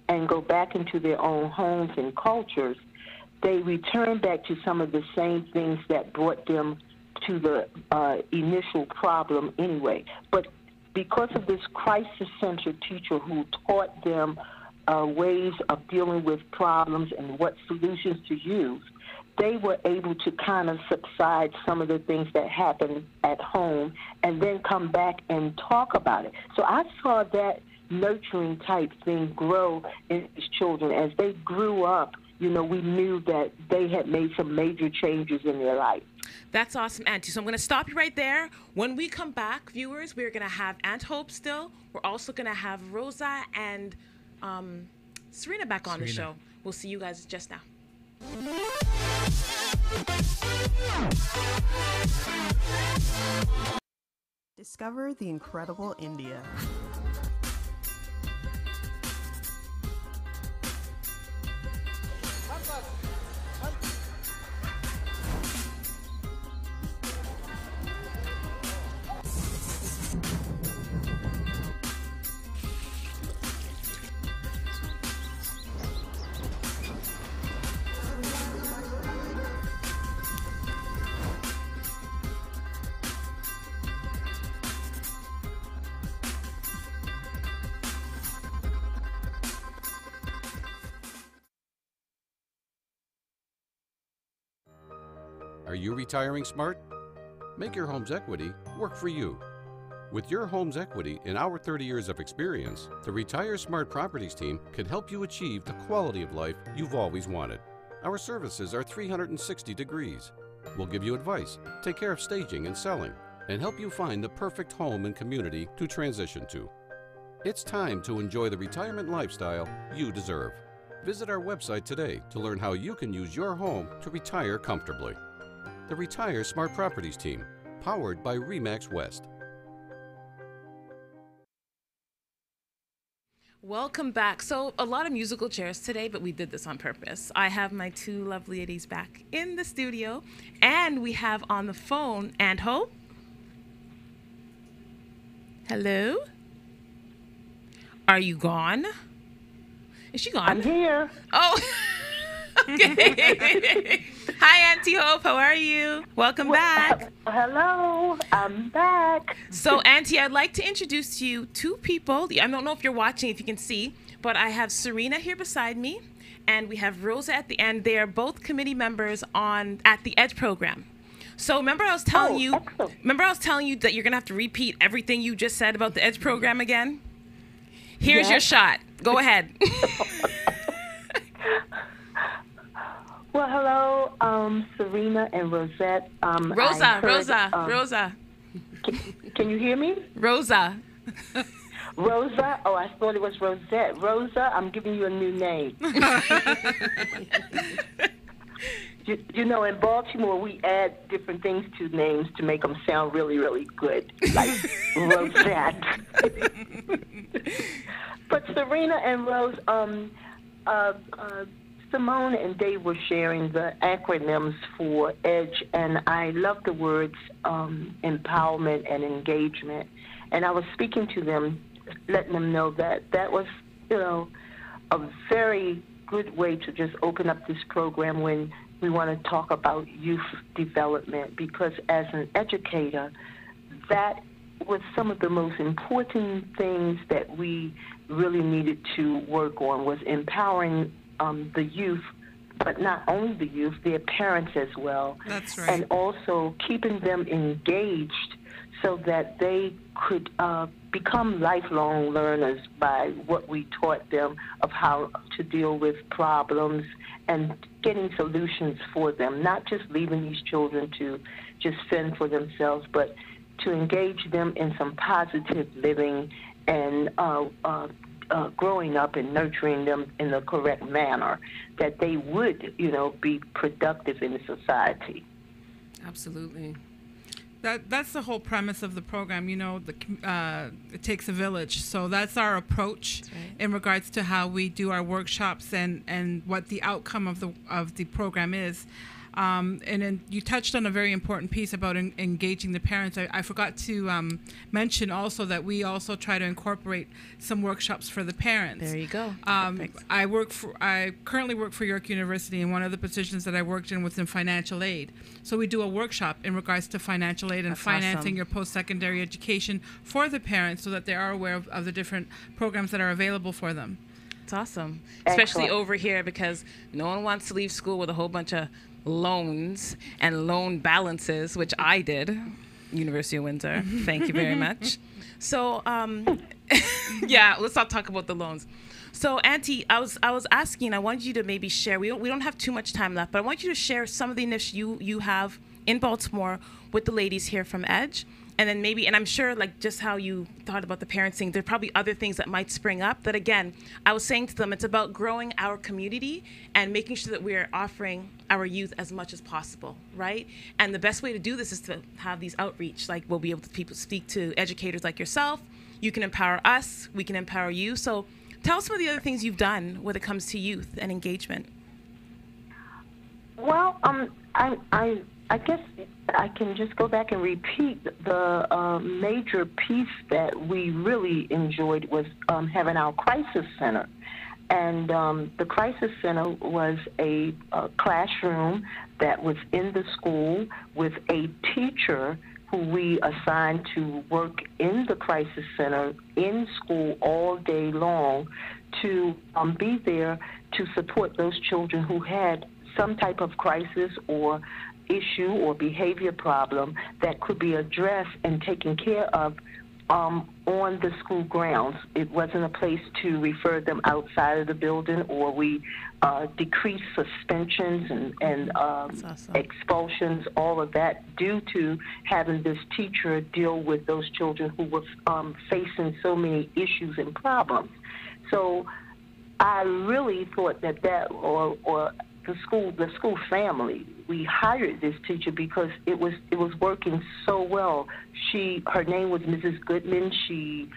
S9: and go back into their own homes and cultures, they return back to some of the same things that brought them to the initial problem anyway. But because of this crisis-centered teacher who taught them ways of dealing with problems and what solutions to use, they were able to kind of subside some of the things that happened at home and then come back and talk about it. So I saw that nurturing type thing grow in these children. As they grew up, we knew that they had made some major changes in their life.
S1: That's awesome, Auntie. So I'm going to stop you right there. When we come back, viewers, we're going to have Aunt Hope still. We're also going to have Rosa and Serena back on the show. We'll see you guys just now.
S10: Discover the incredible India.
S11: Are you retiring smart? Make your home's equity work for you. With your home's equity and our 30 years of experience, the Retire Smart Properties team can help you achieve the quality of life you've always wanted. Our services are 360 degrees. We'll give you advice, take care of staging and selling, and help you find the perfect home and community to transition to. It's time to enjoy the retirement lifestyle you deserve. Visit our website today to learn how you can use your home to retire comfortably. The Retire Smart Properties team, powered by RE/MAX West.
S1: Welcome back. So a lot of musical chairs today, but we did this on purpose. I have my two lovely ladies back in the studio, and we have on the phone Aunt Hope. Hello? Are you gone? Is she gone?
S9: I'm here.
S1: Oh, okay. Hi, Auntie Hope. How are you? Welcome back.
S9: Hello. I'm back.
S1: So, Auntie, I'd like to introduce to you two people. I don't know if you're watching, if you can see, but I have Serena here beside me, and we have Rosa at the end. They are both committee members at the EDGE program. So, remember I was telling you that you're going to have to repeat everything you just said about the EDGE program again? Here's your shot. Go ahead.
S9: Well, hello, Serena and Rosette.
S1: Rosa.
S9: Can you hear me?
S1: Rosa.
S9: Rosa? Oh, I thought it was Rosette. Rosa, I'm giving you a new name. In Baltimore, we add different things to names to make them sound really, really good, like Rosette. But Serena and Rose, Simone and Dave were sharing the acronyms for EDGE, and I love the words empowerment and engagement. And I was speaking to them, letting them know that was, a very good way to just open up this program when we want to talk about youth development, because as an educator, that was some of the most important things that we really needed to work on, was empowering the youth, but not only the youth, their parents as well.
S3: That's right.
S9: And also keeping them engaged so that they could become lifelong learners by what we taught them of how to deal with problems and getting solutions for them, not just leaving these children to just fend for themselves, but to engage them in some positive living and growing up and nurturing them in the correct manner, that they would, be productive in society.
S5: Absolutely.
S3: That's the whole premise of the program. It takes a village. So that's our approach in regards to how we do our workshops and what the outcome of the program is. And then you touched on a very important piece about engaging the parents. I forgot to mention also that we also try to incorporate some workshops for the parents.
S1: There you go.
S3: I currently work for York University, and one of the positions that I worked in was in financial aid. So we do a workshop in regards to financial aid and
S1: That's
S3: financing
S1: awesome.
S3: your post-secondary education for the parents, so that they are aware of the different programs that are available for them.
S1: It's awesome,
S9: Excellent.
S1: especially over here, because no one wants to leave school with a whole bunch of loans and loan balances, which I did, University of Windsor. Thank you very much. So, yeah, let's not talk about the loans. So, Auntie, I was asking, I wanted you to maybe share. We don't have too much time left, but I want you to share some of the initiatives you have in Baltimore with the ladies here from EDGE. And then maybe, and I'm sure like just how you thought about the parents thing, there are probably other things that might spring up that, again, I was saying to them, it's about growing our community and making sure that we're offering our youth as much as possible, right? And the best way to do this is to have these outreach. Like we'll be able to speak to educators like yourself. You can empower us. We can empower you. So tell us some of the other things you've done when it comes to youth and engagement.
S9: Well, I guess I can just go back and repeat the major piece that we really enjoyed was having our crisis center. And the crisis center was a classroom that was in the school with a teacher who we assigned to work in the crisis center in school all day long to be there to support those children who had some type of crisis or issue or behavior problem that could be addressed and taken care of on the school grounds. It wasn't a place to refer them outside of the building, or we decreased suspensions and
S1: awesome.
S9: Expulsions, all of that, due to having this teacher deal with those children who were facing so many issues and problems. So I really thought that or the school family, we hired this teacher because it was working so well. Her name was Mrs. Goodman. She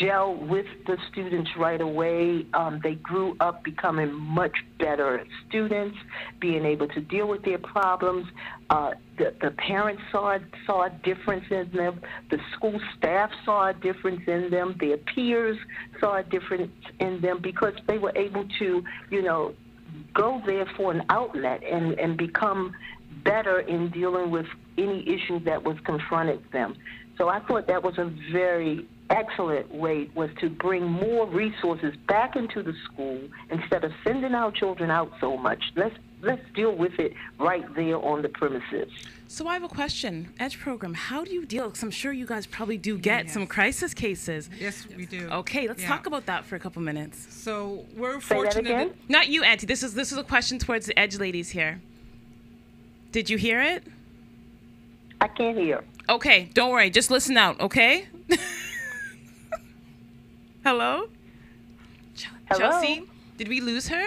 S9: gelled with the students right away. They grew up becoming much better students, being able to deal with their problems. The parents saw a difference in them. The school staff saw a difference in them. Their peers saw a difference in them because they were able to, go there for an outlet and become better in dealing with any issue that was confronted them. So I thought that was a very excellent way, was to bring more resources back into the school instead of sending our children out so much. Let's deal with it right there on the premises.
S1: So I have a question. EDGE program, how do you deal? Because I'm sure you guys probably do get some crisis cases.
S3: Yes, we do.
S1: Okay, let's talk about that for a couple minutes.
S3: So we're
S9: Say
S3: fortunate.
S9: that again?
S1: Not you, Auntie. This is a question towards the EDGE ladies here. Did you hear it?
S9: I can't hear.
S1: Okay, don't worry. Just listen out, okay? Hello?
S9: Hello?
S1: Chelsea, did we lose her?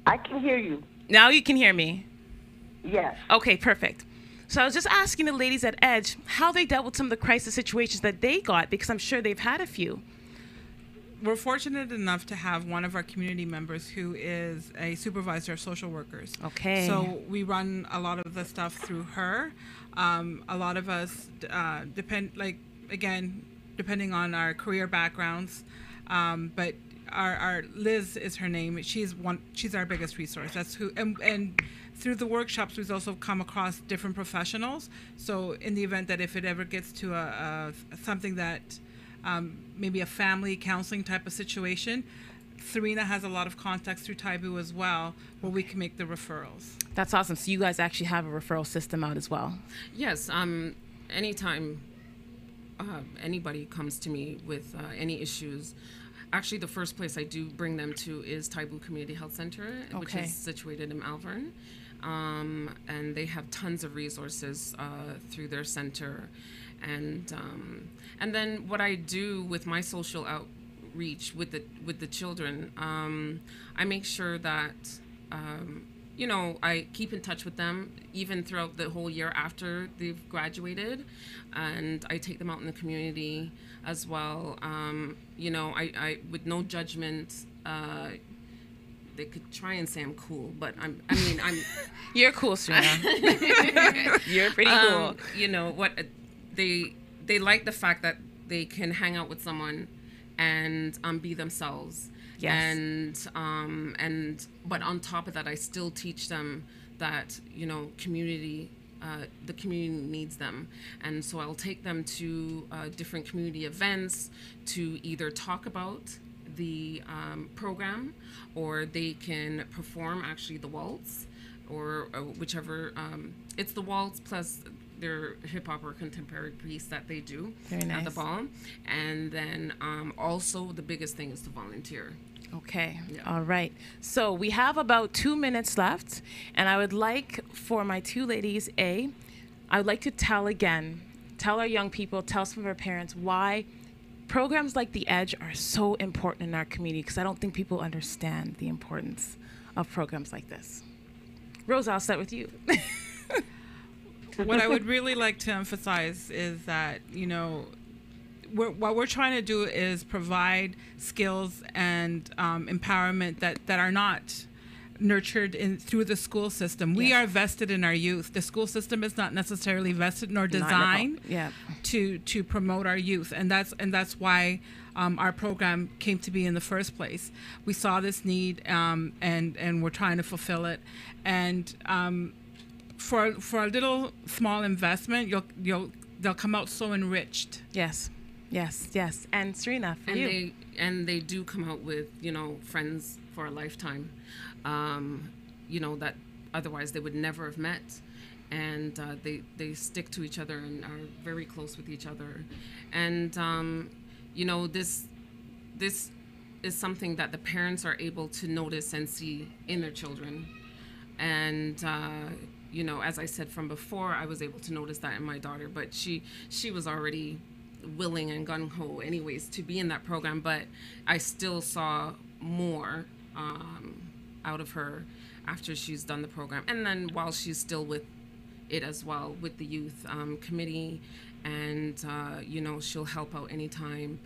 S9: I can hear you.
S1: Now you can hear me.
S9: Yes.
S1: Okay, perfect. So I was just asking the ladies at EDGE how they dealt with some of the crisis situations that they got, because I'm sure they've had a few.
S3: We're fortunate enough to have one of our community members who is a supervisor of social workers.
S1: Okay.
S3: So we run a lot of the stuff through her. A lot of us depending on our career backgrounds, But our Liz is her name. She's our biggest resource. That's who, and through the workshops, we've also come across different professionals. So in the event that if it ever gets to something that maybe a family counseling type of situation, Serena has a lot of contacts through Taibu as well, where we can make the referrals.
S1: That's awesome. So you guys actually have a referral system out as well?
S5: Yes. Anytime anybody comes to me with any issues, actually the first place I do bring them to is Taibu Community Health Center, which is situated in Malvern. And they have tons of resources through their center. And then what I do with my social outreach with the children, I make sure that I keep in touch with them even throughout the whole year after they've graduated, and I take them out in the community as well. I with no judgment. They could try and say I'm cool, but I'm.
S1: You're cool, Serena. You're pretty cool. They like the fact that they can hang out with someone and be themselves. Yes.
S5: But on top of that, I still teach them that community. The community needs them, and so I'll take them to different community events to either talk about the program, or they can perform actually the waltz, or whichever. It's the waltz plus their hip hop or contemporary piece that they do at the ball, and then also the biggest thing is to volunteer.
S1: Okay. Yeah. All right. So we have about 2 minutes left, and I would like for my two ladies, I would like to tell our young people, tell some of our parents why programs like The Edge are so important in our community, because I don't think people understand the importance of programs like this. Rosa, I'll start with you.
S3: What I would really like to emphasize is that, what we're trying to do is provide skills and empowerment that are not nurtured through the school system. We are vested in our youth. The school system is not necessarily vested nor designed to promote our youth, and that's why our program came to be in the first place. We saw this need, and we're trying to fulfill it. And for a little small investment, they'll come out so enriched.
S1: Yes. And Serena, for you.
S5: They do come out with, friends for a lifetime, that otherwise they would never have met. And they stick to each other and are very close with each other. And, this is something that the parents are able to notice and see in their children. And, as I said from before, I was able to notice that in my daughter, but she was already willing and gung-ho anyways to be in that program, but I still saw more out of her after she's done the program, and then while she's still with it as well, with the youth committee, and she'll help out anytime,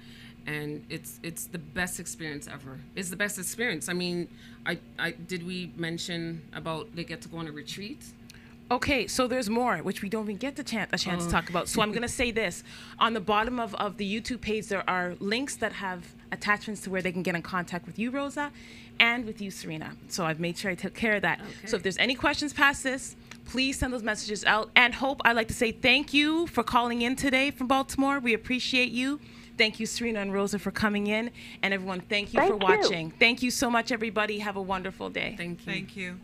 S5: and it's the best experience ever. It's the best experience. I mean, I did we mention about they get to go on a retreat?
S1: Okay, so there's more, which we don't even get a chance to talk about. So I'm going to say this. On the bottom of the YouTube page, there are links that have attachments to where they can get in contact with you, Rosa, and with you, Serena. So I've made sure I took care of that. Okay. So if there's any questions past this, please send those messages out. And Hope, I'd like to say thank you for calling in today from Baltimore. We appreciate you. Thank you, Serena and Rosa, for coming in. And everyone, thank you for watching. Thank you so much, everybody. Have a wonderful day.
S5: Thank you.
S3: Thank you.